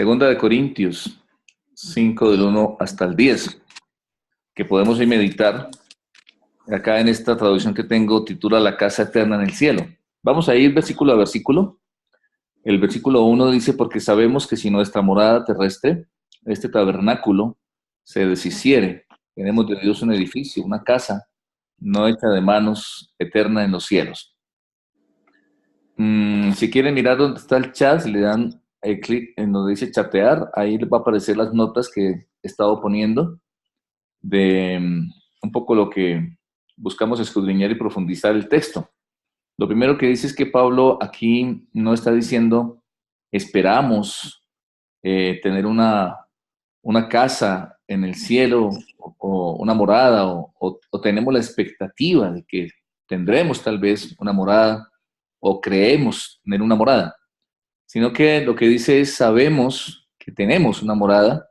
Segunda de Corintios 5 del 1 hasta el 10, que podemos hoy meditar. Acá en esta traducción que tengo titula La casa eterna en el cielo. Vamos a ir versículo a versículo. El versículo 1 dice, porque sabemos que si nuestra morada terrestre, este tabernáculo, se deshiciere, tenemos de Dios un edificio, una casa, no hecha de manos, eterna en los cielos. Si quieren mirar dónde está el chat, le dan clic en donde dice chatear, ahí les va a aparecer las notas que he estado poniendo de un poco lo que buscamos escudriñar y profundizar el texto. Lo primero que dice es que Pablo aquí no está diciendo esperamos tener una casa en el cielo o una morada o tenemos la expectativa de que tendremos tal vez una morada o creemos tener una morada, sino que lo que dice es sabemos que tenemos una morada.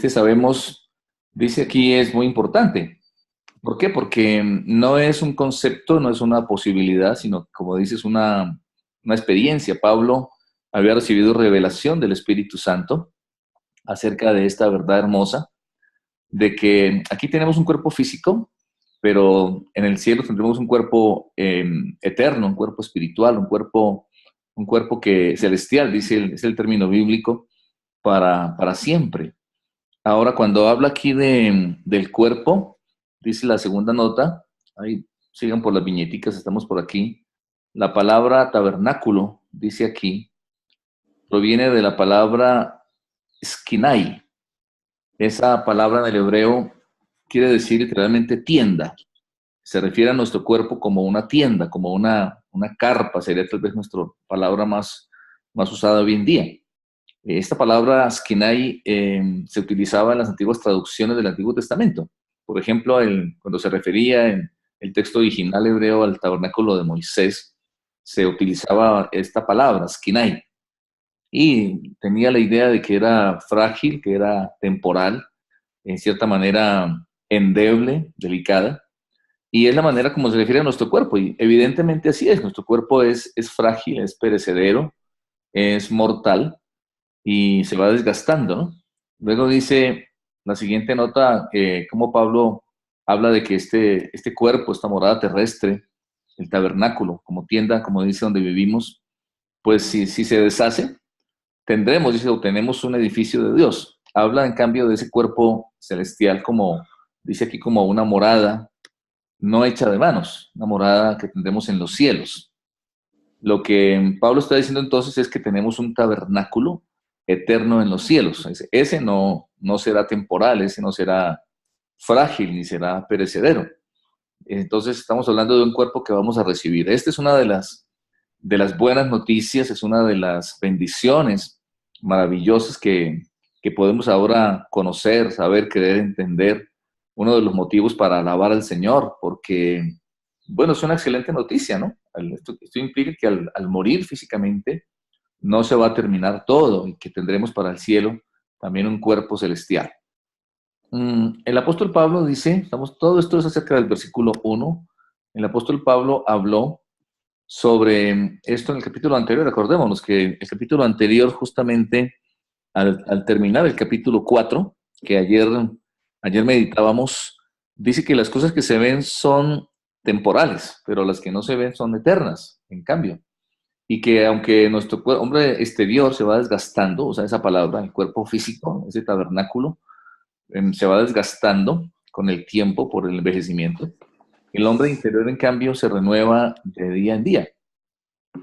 Sabemos, dice aquí, es muy importante. ¿Por qué? Porque no es un concepto, no es una posibilidad, sino, como dices, una experiencia. Pablo había recibido revelación del Espíritu Santo acerca de esta verdad hermosa, de que aquí tenemos un cuerpo físico, pero en el cielo tendremos un cuerpo eterno, un cuerpo espiritual, un cuerpo que celestial, es el término bíblico, para siempre. Ahora, cuando habla aquí del cuerpo, dice la segunda nota, ahí sigan por las viñeticas, estamos por aquí, la palabra tabernáculo, dice aquí, proviene de la palabra skinai. Esa palabra en el hebreo quiere decir literalmente tienda. Se refiere a nuestro cuerpo como una tienda, como una carpa, sería tal vez nuestra palabra más usada hoy en día. Esta palabra skinai se utilizaba en las antiguas traducciones del Antiguo Testamento. Por ejemplo, cuando se refería en el texto original hebreo al tabernáculo de Moisés, se utilizaba esta palabra, skinai, y tenía la idea de que era frágil, que era temporal, en cierta manera endeble, delicada, y es la manera como se refiere a nuestro cuerpo, y evidentemente así es, nuestro cuerpo es frágil, es perecedero, es mortal, y se va desgastando, ¿no? Luego dice la siguiente nota, cómo Pablo habla de que este cuerpo, esta morada terrestre, el tabernáculo, como tienda, como dice, donde vivimos, pues si se deshace, tendremos, dice, o tenemos un edificio de Dios. Habla, en cambio, de ese cuerpo celestial como, dice aquí, como una morada no hecha de manos, una morada que tendremos en los cielos. Lo que Pablo está diciendo entonces es que tenemos un tabernáculo eterno en los cielos. Ese no será temporal, ese no será frágil ni será perecedero. Entonces estamos hablando de un cuerpo que vamos a recibir. Esta es una de las buenas noticias, es una de las bendiciones maravillosas que podemos ahora conocer, saber, creer, entender. Uno de los motivos para alabar al Señor, porque, bueno, es una excelente noticia, ¿no? Esto implica que al morir físicamente no se va a terminar todo y que tendremos para el cielo también un cuerpo celestial. El apóstol Pablo dice, todo esto es acerca del versículo 1, el apóstol Pablo habló sobre esto en el capítulo anterior. Recordémonos que el capítulo anterior, justamente al terminar el capítulo 4, que ayer meditábamos, dice que las cosas que se ven son temporales, pero las que no se ven son eternas, en cambio. Y que aunque nuestro hombre exterior se va desgastando, o sea, esa palabra, el cuerpo físico, ese tabernáculo, se va desgastando con el tiempo por el envejecimiento, el hombre interior, en cambio, se renueva de día en día.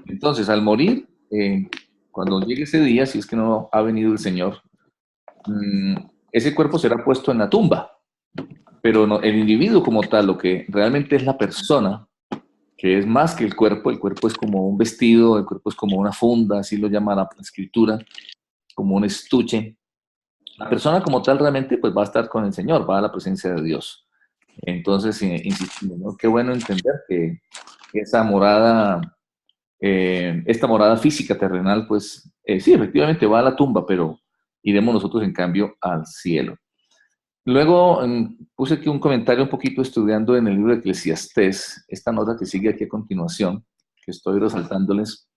Entonces, al morir, cuando llegue ese día, si es que no ha venido el Señor, ese cuerpo será puesto en la tumba, pero no, el individuo como tal, lo que realmente es la persona, que es más que el cuerpo es como un vestido, el cuerpo es como una funda, así lo llama la escritura, como un estuche. La persona como tal realmente pues va a estar con el Señor, va a la presencia de Dios. Entonces, insistimos, ¿no? Qué bueno entender que esta morada física terrenal, pues sí, efectivamente va a la tumba, pero iremos nosotros en cambio al cielo. Luego puse aquí un comentario un poquito estudiando en el libro de Eclesiastés, esta nota que sigue aquí a continuación, que estoy resaltándoles.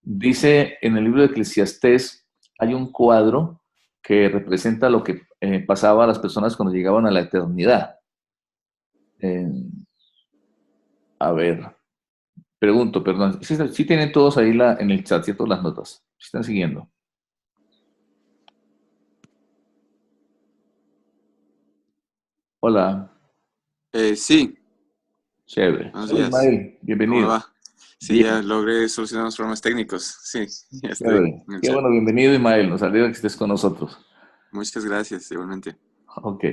Dice en el libro de Eclesiastés hay un cuadro que representa lo que pasaba a las personas cuando llegaban a la eternidad. Eh, a ver, pregunto, perdón, ¿sí tienen todos ahí en el chat, ¿cierto? Las notas. ¿Sí están siguiendo? Hola, Sí, chévere. buenos Hola días. Ismael, ¿Cómo le bienvenido. va? Sí, ya Bien, logré solucionar los problemas técnicos. Sí, ya estoy chévere. en el Qué chat. bueno, bienvenido Ismael, nos alegra que estés con nosotros. Muchas gracias, igualmente. Ok,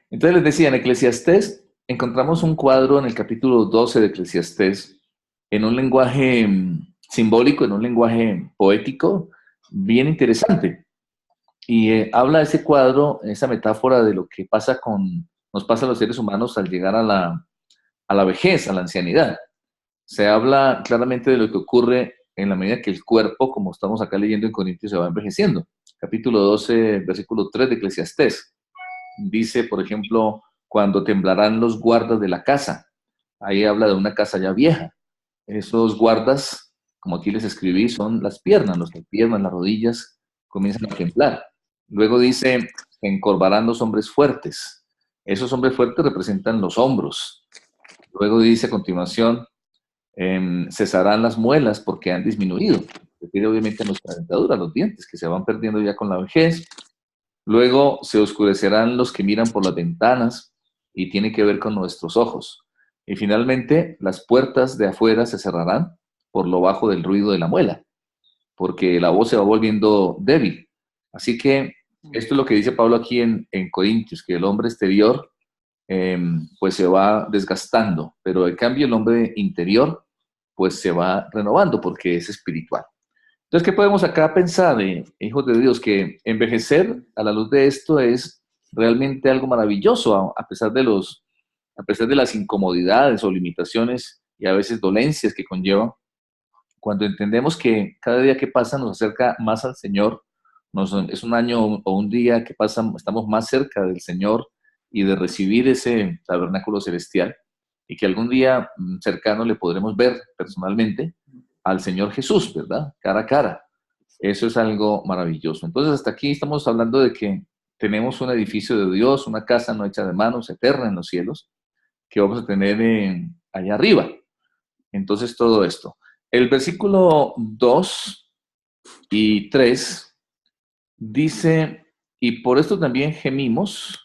entonces les decía, en Eclesiastés encontramos un cuadro en el capítulo 12 de Eclesiastés, en un lenguaje simbólico, en un lenguaje poético, bien interesante. Y habla ese cuadro, esa metáfora de lo que pasa nos pasa a los seres humanos al llegar a la vejez, a la ancianidad. Se habla claramente de lo que ocurre en la medida que el cuerpo, como estamos acá leyendo en Corintios, se va envejeciendo. Capítulo 12, versículo 3 de Eclesiastés. Dice, por ejemplo, cuando temblarán los guardas de la casa. Ahí habla de una casa ya vieja. Esos guardas, como aquí les escribí, son las piernas, nuestras piernas, las rodillas comienzan a temblar. Luego dice, se encorvarán los hombres fuertes. Esos hombres fuertes representan los hombros. Luego dice a continuación, cesarán las muelas porque han disminuido. Se refiere obviamente a nuestra dentadura, los dientes que se van perdiendo ya con la vejez. Luego se oscurecerán los que miran por las ventanas y tiene que ver con nuestros ojos. Y finalmente las puertas de afuera se cerrarán por lo bajo del ruido de la muela, porque la voz se va volviendo débil. Así que esto es lo que dice Pablo aquí en Corintios, que el hombre exterior pues se va desgastando, pero en cambio el hombre interior pues se va renovando porque es espiritual. Entonces, ¿qué podemos acá pensar, hijos de Dios? Que envejecer a la luz de esto es realmente algo maravilloso, a pesar de las incomodidades o limitaciones y a veces dolencias que conlleva. Cuando entendemos que cada día que pasa nos acerca más al Señor, es un año o un día que pasa, estamos más cerca del Señor y de recibir ese tabernáculo celestial y que algún día cercano le podremos ver personalmente al Señor Jesús, ¿verdad? Cara a cara. Eso es algo maravilloso. Entonces, hasta aquí estamos hablando de que tenemos un edificio de Dios, una casa no hecha de manos, eterna en los cielos, que vamos a tener allá arriba. Entonces, todo esto. El versículo 2 y 3 dice, y por esto también gemimos,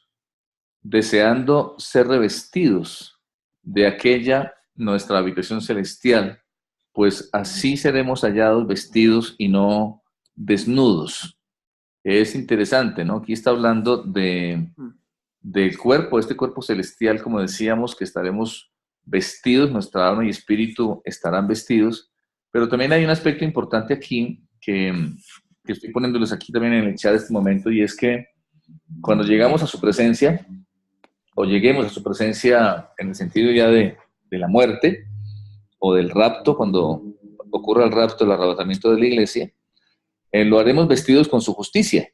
deseando ser revestidos de aquella nuestra habitación celestial, pues así seremos hallados vestidos y no desnudos. Es interesante, ¿no? Aquí está hablando del cuerpo, este cuerpo celestial, como decíamos, que estaremos vestidos, nuestra alma y espíritu estarán vestidos, pero también hay un aspecto importante aquí que estoy poniéndoles aquí también en el chat de este momento, y es que cuando llegamos a su presencia, o lleguemos a su presencia en el sentido ya de la muerte o del rapto, cuando ocurra el rapto, el arrebatamiento de la iglesia, lo haremos vestidos con su justicia.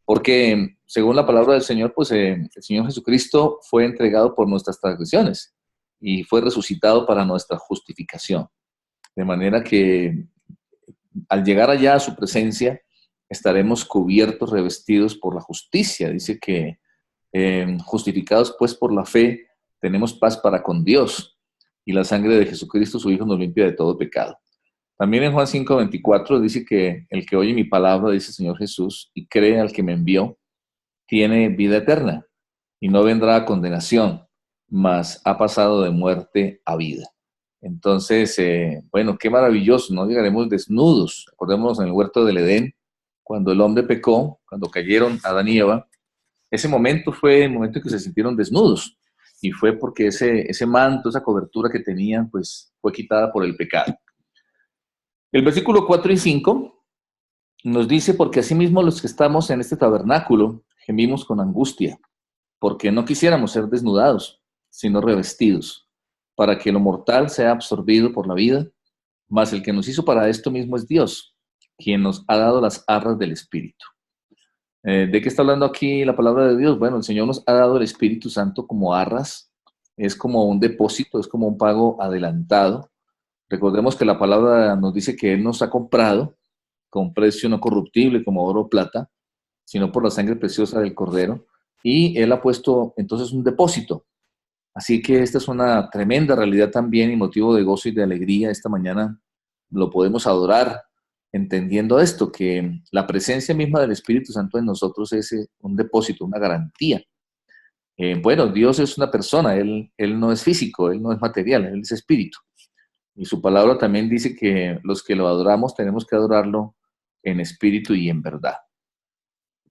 Porque según la palabra del Señor, pues el Señor Jesucristo fue entregado por nuestras transgresiones y fue resucitado para nuestra justificación. De manera que al llegar allá a su presencia, estaremos cubiertos, revestidos por la justicia. Dice que justificados pues por la fe, tenemos paz para con Dios y la sangre de Jesucristo, su Hijo, nos limpia de todo pecado. También en Juan 5:24 dice que el que oye mi palabra, dice el Señor Jesús, y cree al que me envió, tiene vida eterna y no vendrá a condenación, mas ha pasado de muerte a vida. Entonces, bueno, qué maravilloso, no llegaremos desnudos. Acordémonos en el huerto del Edén, cuando el hombre pecó, cuando cayeron Adán y Eva, ese momento fue el momento en que se sintieron desnudos y fue porque ese manto, esa cobertura que tenían, pues fue quitada por el pecado. El versículo 4 y 5 nos dice, porque asimismo los que estamos en este tabernáculo gemimos con angustia, porque no quisiéramos ser desnudados, sino revestidos, para que lo mortal sea absorbido por la vida, mas el que nos hizo para esto mismo es Dios, quien nos ha dado las arras del Espíritu. ¿De qué está hablando aquí la palabra de Dios? Bueno, el Señor nos ha dado el Espíritu Santo como arras, es como un depósito, es como un pago adelantado. Recordemos que la palabra nos dice que Él nos ha comprado con precio no corruptible como oro o plata, sino por la sangre preciosa del Cordero. Y Él ha puesto entonces un depósito. Así que esta es una tremenda realidad también y motivo de gozo y de alegría. Esta mañana lo podemos adorar entendiendo esto, que la presencia misma del Espíritu Santo en nosotros es un depósito, una garantía. Bueno, Dios es una persona, él no es físico, Él no es material, Él es espíritu. Y su palabra también dice que los que lo adoramos tenemos que adorarlo en espíritu y en verdad.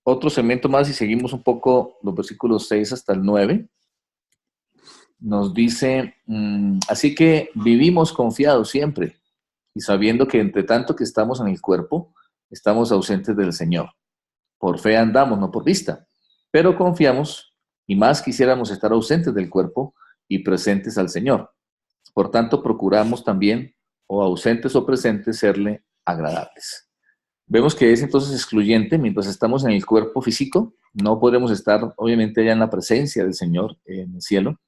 Otro segmento más y seguimos un poco los versículos 6 hasta el 9. Nos dice, así que vivimos confiados siempre y sabiendo que entre tanto que estamos en el cuerpo, estamos ausentes del Señor. Por fe andamos, no por vista, pero confiamos y más quisiéramos estar ausentes del cuerpo y presentes al Señor. Por tanto, procuramos también, o ausentes o presentes, serle agradables. Vemos que es entonces excluyente. Mientras estamos en el cuerpo físico, no podremos estar obviamente allá en la presencia del Señor en el cielo.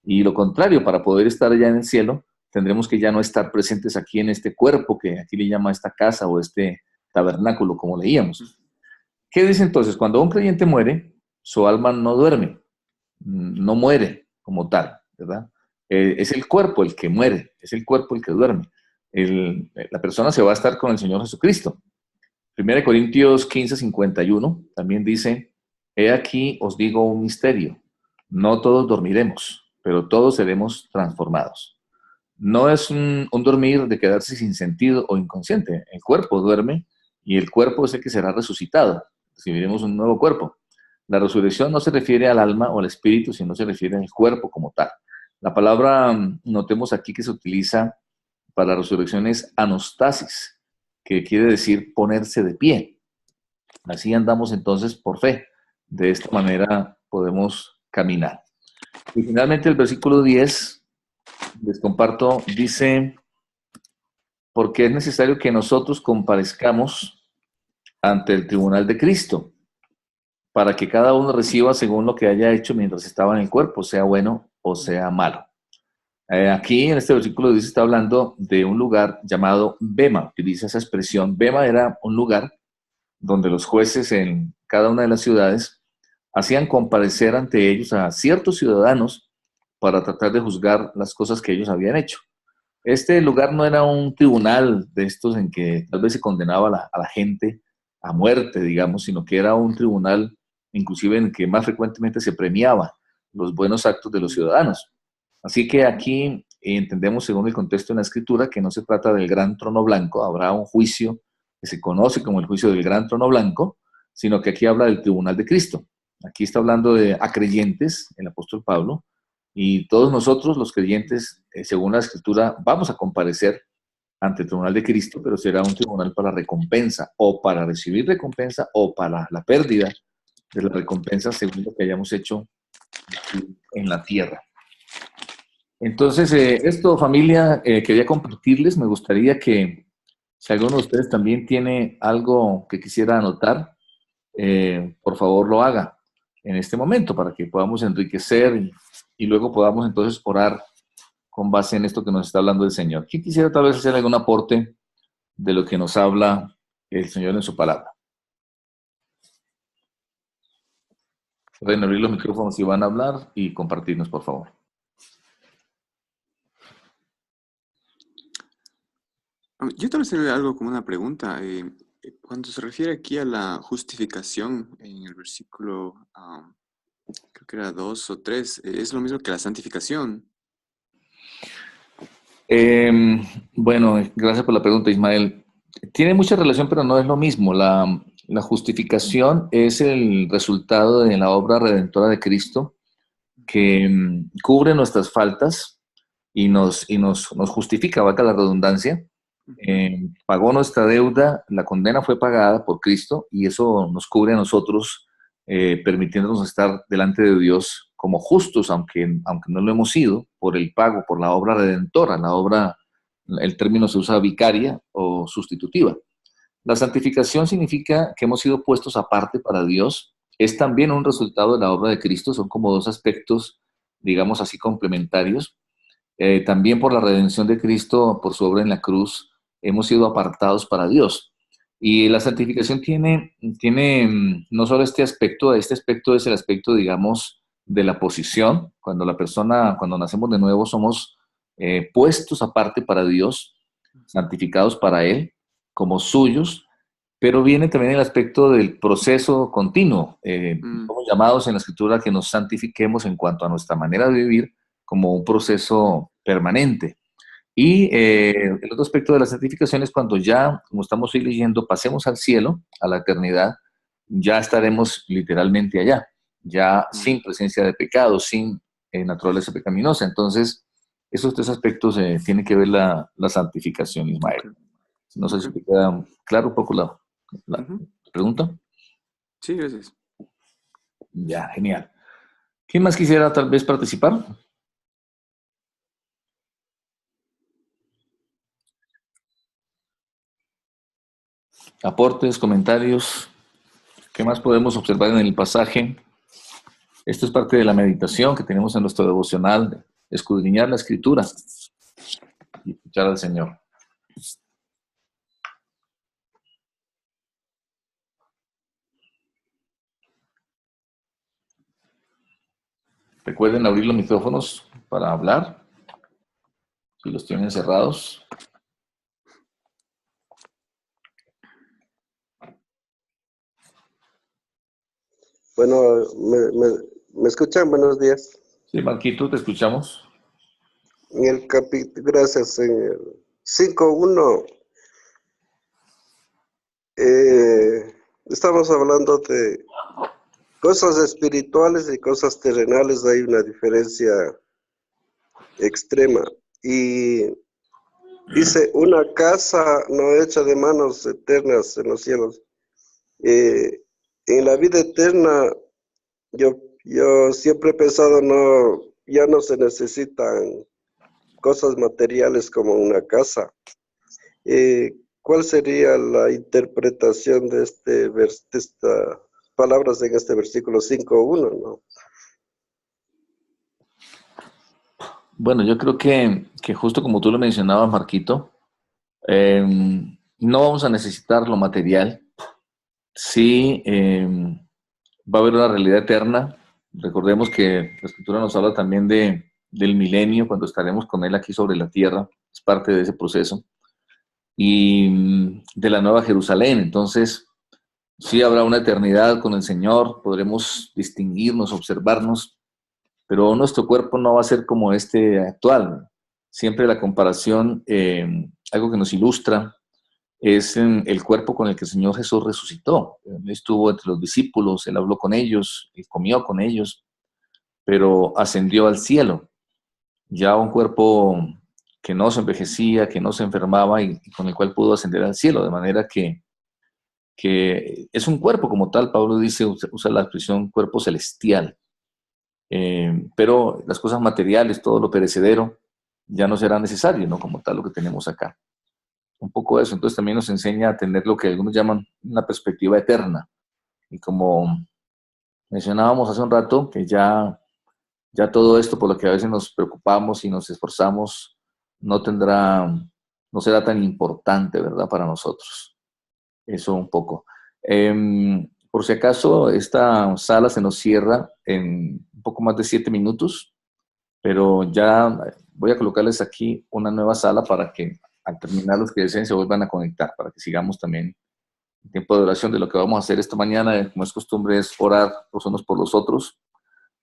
Y lo contrario, para poder estar allá en el cielo, tendremos que ya no estar presentes aquí en este cuerpo, que aquí le llama esta casa o este tabernáculo, como leíamos. ¿Qué dice entonces? Cuando un creyente muere, su alma no duerme, no muere como tal, ¿verdad? Es el cuerpo el que muere, es el cuerpo el que duerme. La persona se va a estar con el Señor Jesucristo. 1 Corintios 15:51 también dice, he aquí os digo un misterio, no todos dormiremos, pero todos seremos transformados. No es un dormir de quedarse sin sentido o inconsciente. El cuerpo duerme y el cuerpo es el que será resucitado. Recibiremos un nuevo cuerpo. La resurrección no se refiere al alma o al espíritu, sino se refiere al cuerpo como tal. La palabra, notemos aquí que se utiliza para la resurrección es anastasis, que quiere decir ponerse de pie. Así andamos entonces por fe. De esta manera podemos caminar. Y finalmente el versículo 10, les comparto, dice, porque es necesario que nosotros comparezcamos ante el tribunal de Cristo, para que cada uno reciba según lo que haya hecho mientras estaba en el cuerpo, sea bueno o sea malo. Aquí en este versículo dice, está hablando de un lugar llamado Bema, utiliza esa expresión. Bema era un lugar donde los jueces en cada una de las ciudades hacían comparecer ante ellos a ciertos ciudadanos para tratar de juzgar las cosas que ellos habían hecho. Este lugar no era un tribunal de estos en que tal vez se condenaba a la gente a muerte, digamos, sino que era un tribunal inclusive en que más frecuentemente se premiaba los buenos actos de los ciudadanos. Así que aquí entendemos, según el contexto en la Escritura, que no se trata del gran trono blanco, habrá un juicio que se conoce como el juicio del gran trono blanco, sino que aquí habla del tribunal de Cristo. Aquí está hablando a creyentes, el apóstol Pablo, y todos nosotros, los creyentes, según la Escritura, vamos a comparecer ante el tribunal de Cristo, pero será un tribunal para recompensa, o para recibir recompensa, o para la pérdida de la recompensa según lo que hayamos hecho en la tierra. Entonces, esto, familia, quería compartirles. Me gustaría que, si alguno de ustedes también tiene algo que quisiera anotar, por favor lo haga en este momento para que podamos enriquecer y luego podamos entonces orar con base en esto que nos está hablando el Señor. ¿Quién quisiera tal vez hacer algún aporte de lo que nos habla el Señor en su palabra? Pueden abrir los micrófonos si van a hablar y compartirnos, por favor. Yo tal vez sería algo como una pregunta. Cuando se refiere aquí a la justificación en el versículo, creo que era 2 o 3, ¿es lo mismo que la santificación? Bueno, gracias por la pregunta, Ismael. Tiene mucha relación, pero no es lo mismo. La justificación es el resultado de la obra redentora de Cristo que cubre nuestras faltas y nos justifica, valga la redundancia. Pagó nuestra deuda, la condena fue pagada por Cristo y eso nos cubre a nosotros, permitiéndonos estar delante de Dios como justos, aunque no lo hemos sido, por el pago, por la obra redentora, el término se usa vicaria o sustitutiva. La santificación significa que hemos sido puestos aparte para Dios. Es también un resultado de la obra de Cristo, son como dos aspectos, digamos así, complementarios. También por la redención de Cristo, por su obra en la cruz, hemos sido apartados para Dios. Y la santificación tiene no solo este aspecto es el aspecto, digamos, de la posición. Cuando la persona, cuando nacemos de nuevo, somos puestos aparte para Dios, santificados para Él, como suyos, pero viene también el aspecto del proceso continuo. Mm, Somos llamados en la Escritura a que nos santifiquemos en cuanto a nuestra manera de vivir como un proceso permanente. Y el otro aspecto de la santificación es cuando ya, como estamos hoy leyendo, pasemos al cielo, a la eternidad, ya estaremos literalmente allá, ya mm, sin presencia de pecado, sin naturaleza pecaminosa. Entonces, esos tres aspectos tienen que ver la santificación, Ismael. ok, No sé ok. si te queda claro un poco la Ujú. pregunta. Sí, gracias. Ya, genial. ¿Quién más quisiera tal vez participar? Aportes, comentarios. ¿Qué más podemos observar en el pasaje? Esto es parte de la meditación que tenemos en nuestro devocional, escudriñar la escritura y escuchar al Señor. Recuerden abrir los micrófonos para hablar, si los tienen cerrados. Bueno, me escuchan? Buenos días. Sí, Marquito, te escuchamos. En el capítulo, gracias, en el 5.1, estamos hablando de cosas espirituales y cosas terrenales, hay una diferencia extrema. Y dice, una casa no hecha de manos eternas en los cielos. Eh, en la vida eterna, yo siempre he pensado, no, ya no se necesitan cosas materiales como una casa. ¿Cuál sería la interpretación de de estas palabras en este versículo 5.1, no? Bueno, yo creo que justo como tú lo mencionabas, Marquito, eh, no vamos a necesitar lo material. Sí, va a haber una realidad eterna. Recordemos que la escritura nos habla también del milenio, cuando estaremos con Él aquí sobre la tierra. Es parte de ese proceso. Y de la Nueva Jerusalén. Entonces, sí habrá una eternidad con el Señor, podremos distinguirnos, observarnos, pero nuestro cuerpo no va a ser como este actual. Siempre la comparación, algo que nos ilustra, es el cuerpo con el que el Señor Jesús resucitó. Él estuvo entre los discípulos, él habló con ellos, él comió con ellos, pero ascendió al cielo. Ya un cuerpo que no se envejecía, que no se enfermaba y con el cual pudo ascender al cielo, de manera que es un cuerpo como tal. Pablo dice, usa la expresión cuerpo celestial, pero las cosas materiales, todo lo perecedero, ya no será necesario, ¿no? Como tal lo que tenemos acá. Un poco eso, entonces también nos enseña a tener lo que algunos llaman una perspectiva eterna. Y como mencionábamos hace un rato, que ya todo esto por lo que a veces nos preocupamos y nos esforzamos, no tendrá, no será tan importante, ¿verdad? Para nosotros. Eso un poco. Por si acaso, esta sala se nos cierra en un poco más de 7 minutos, pero ya voy a colocarles aquí una nueva sala para que al terminar los que deseen se vuelvan a conectar, para que sigamos también el tiempo de oración de lo que vamos a hacer esta mañana. Como es costumbre, es orar los unos por los otros.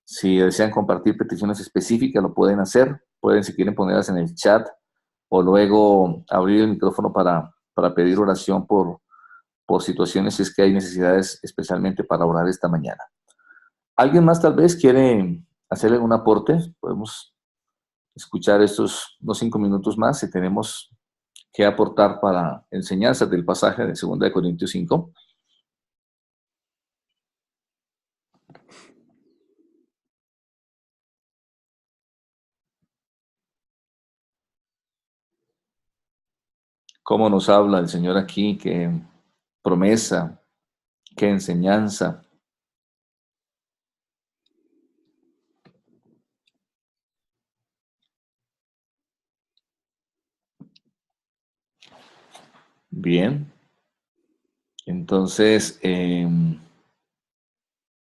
Si desean compartir peticiones específicas, lo pueden hacer. Pueden, si quieren, ponerlas en el chat o luego abrir el micrófono para pedir oración por situaciones si es que hay necesidades especialmente para orar esta mañana. ¿Alguien más tal vez quiere hacer algún aporte? Podemos escuchar estos unos 5 minutos más si tenemos que aportar para enseñanzas del pasaje de 2 Corintios 5. ¿Cómo nos habla el Señor aquí? ¿Qué promesa? ¿Qué enseñanza? Bien. Entonces,